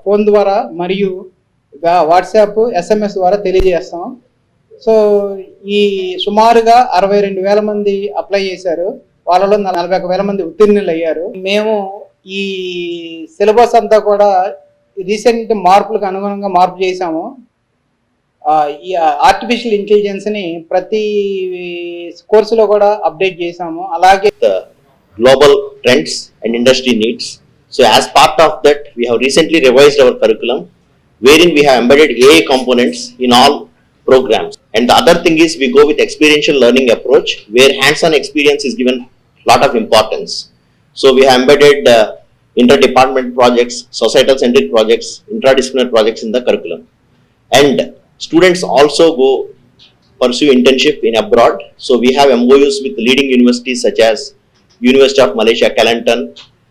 ఫోన్ ద్వారా మరియు వాట్సాప్ SMS ద్వారా తెలియజేస్తాం. సో ఈ సుమారుగా 62,000 మంది అప్లై చేశారు. వాళ్ళలో 41,000 మంది ఉత్తీర్ణులు అయ్యారు. మేము ఈ సిలబస్ అంతా కూడా రీసెంట్ మార్పులకు అనుగుణంగా మార్పు చేశాము. ఈ ఆర్టిఫిషియల్ ఇంటెలిజెన్స్ని ప్రతి కోర్సులో కూడా అప్డేట్ చేశాము. అలాగే global trends and industry needs. So as part of that, we have recently revised our curriculum, wherein we have embedded AI components in all programs. And the other thing is we go with experiential learning approach, where hands-on experience is given lot of importance. So we have embedded interdepartment projects, societal centric projects, interdisciplinary projects in the curriculum. And students also go pursue internship in abroad. So we have MOUs with leading universities such as University of Malaysia, Kelantan,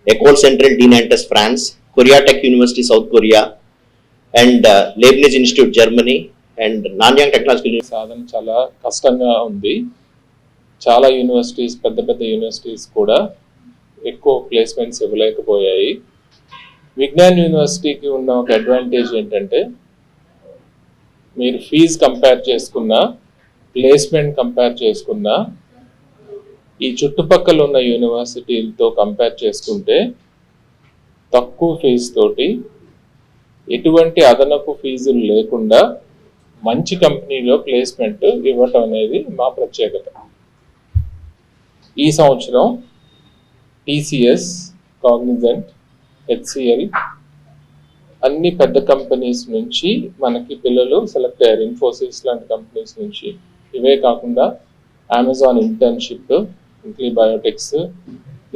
École Centrale de Nantes, France, Korea Tech University, South Korea, and Leibniz Institute, Germany, and Nanyang Technological University. సాధన చాలా కష్టంగా ఉంది. చాలా universities, పెద్ద పెద్ద universities కూడా ఎక్కువ placements ఇవ్వలేకపోయాయి. Vignan యూనివర్సిటీకి ఉన్న ఒక అడ్వాంటేజ్ ఏంటంటే మీరు ఫీజు కంపేర్ చేసుకున్నా, ప్లేస్మెంట్ కంపేర్ చేసుకున్నా, ఈ చుట్టుపక్కల ఉన్న యూనివర్సిటీలతో కంపేర్ చేసుకుంటే తక్కువ ఫీజు తోటి ఎటువంటి అదనపు ఫీజులు లేకుండా మంచి కంపెనీలో ప్లేస్మెంట్ ఇవ్వటం అనేది మా ప్రత్యేకత. ఈ సంవత్సరం TCS, కాగ్నిజెంట్, HCL అన్ని పెద్ద కంపెనీస్ నుంచి మనకి పిల్లలు సెలెక్ట్ అయ్యారు. ఇన్ఫోసిస్ లాంటి కంపెనీస్ నుంచి. ఇవే కాకుండా అమెజాన్ ఇంటర్న్షిప్, ఇంక్లీ బయోటెక్స్,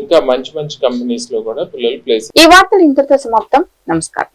ఇంకా మంచి మంచి కంపెనీస్ లో కూడా పిల్లలు ప్లేస్. ఈ వార్తలు ఇంతటితో సమాప్తం. నమస్కారం.